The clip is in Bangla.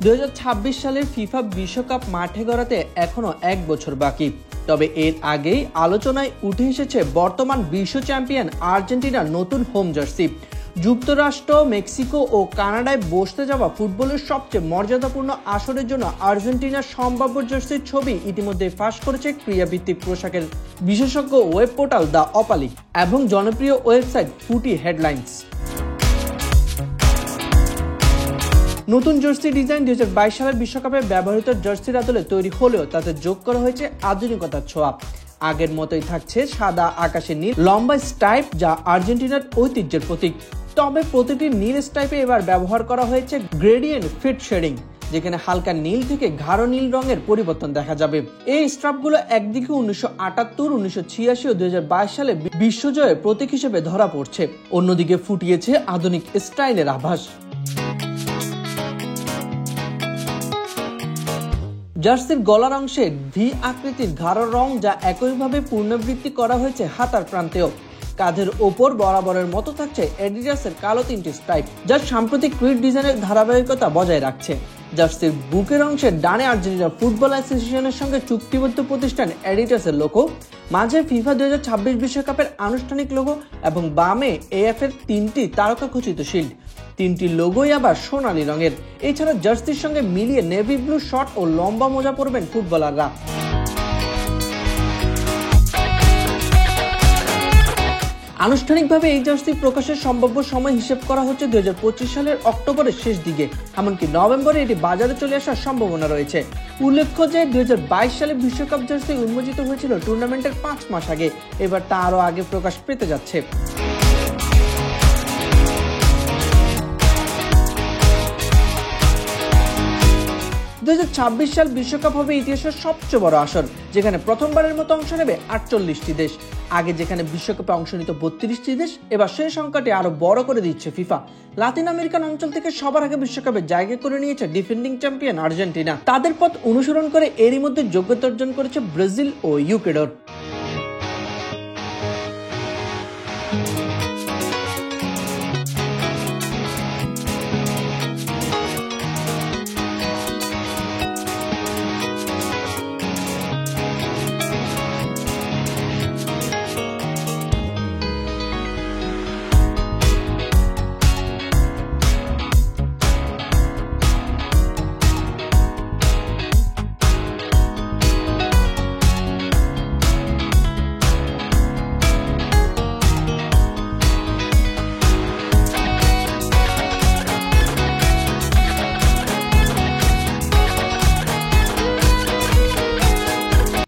2026 সালের ফিফা বিশ্বকাপ মাঠে গড়াতে এখনো 1 বছর বাকি। তবে এর আগেই আলোচনায় উঠে এসেছে বর্তমান বিশ্ব চ্যাম্পিয়ন আর্জেন্টিনার নতুন হোম জার্সি। যুক্তরাষ্ট্র, মেক্সিকো ও কানাডায় বসতে যাওয়া ফুটবলের সবচেয়ে মর্যাদাপূর্ণ আসরের জন্য আর্জেন্টিনার সম্ভাব্য জার্সির ছবি ইতিমধ্যে ফাঁস করেছে ক্রীড়াভিত্তিক পোশাকের বিশেষজ্ঞ ওয়েব পোর্টাল দ্য অপালিক এবং জনপ্রিয় ওয়েবসাইট ফুটি হেডলাইন্স। নতুন জার্সি ডিজাইন 2022 সালের বিশ্বকাপে ব্যবহৃত জার্সির আদলে তৈরি হলেও তাতে যোগ করা হয়েছে আধুনিকতার ছোঁয়া। আগের মতোই থাকছে সাদা আকাশে নীল লম্বা স্ট্রাইপ, যা আর্জেন্টিনার ঐতিহ্যের প্রতীক। তবে প্রতিটি নীল স্ট্রাইপে এবার ব্যবহার করা হয়েছে গ্রেডিয়েন্ট ফিট শেডিং, যেখানে হালকা নীল থেকে গাঢ় নীল রঙের পরিবর্তন দেখা যাবে। এই স্ট্রাপগুলো একদিকে 1978, 1986 ও 2022 সালে বিশ্বজয়ের প্রতীক হিসেবে ধরা পড়ছে, অন্যদিকে ফুটিয়েছে আধুনিক স্টাইলের আভাস। জার্সির গলার অংশে ভি আকৃতির গাঢ় রং, যা একইভাবে পুনরাবৃত্তি করা হয়েছে হাতার প্রান্তেও। কাঁধের ওপর বরাবরের মতো থাকছে অ্যাডিডাসের কালো 3টি স্ট্রাইপ, যা সাম্প্রতিক ক্রিড ডিজাইনের ধারাবাহিকতা বজায় রাখছে। জার্সির বুকের অংশে ডানে আর্জেন্টিনা ফুটবল অ্যাসোসিয়েশনের সঙ্গে চুক্তিবদ্ধ প্রতিষ্ঠান অ্যাডিডাসের লোগো, মাঝে ফিফা 2026 বিশ্বকাপের আনুষ্ঠানিক লোগো এবং বামে এএফ এর 3টি তারকা খচিত শিল্ড। 3টি লোগোই আবার সোনালী রঙের। এছাড়া জার্সির সঙ্গে মিলিয়ে নেভি ব্লু শর্ট ও লম্বা মোজা পরবেন ফুটবলাররা। আনুষ্ঠানিকভাবে এই জার্সি প্রকাশের সম্ভাব্য সময় হিসেব করা হচ্ছে 2025 সালের অক্টোবরের শেষ দিকে, এমনকি নভেম্বরে এটি বাজারে চলে আসার সম্ভাবনা রয়েছে। উল্লেখ্য যে 2022 সালে বিশ্বকাপ জার্সি উন্মোচিত হয়েছিল টুর্নামেন্টের 5 মাস আগে, এবার তা আরও আগে প্রকাশ পেতে যাচ্ছে। 2026 সাল বিশ্বকাপ হবে ইতিহাসের সবচেয়ে বড় আসর, যেখানে প্রথমবারের মতো অংশ নেবে 48টি দেশ। আগে যেখানে বিশ্বকাপে অংশ নিত 32টি দেশ, এবার সেই সংখ্যাটি আরো বড় করে দিচ্ছে ফিফা। লাতিন আমেরিকান অঞ্চল থেকে সবার আগে বিশ্বকাপে জায়গা করে নিয়েছে ডিফেন্ডিং চ্যাম্পিয়ন আর্জেন্টিনা। তাদের পথ অনুসরণ করে এরই মধ্যে যোগ্যতা অর্জন করেছে ব্রাজিল ও ইকুয়েডর।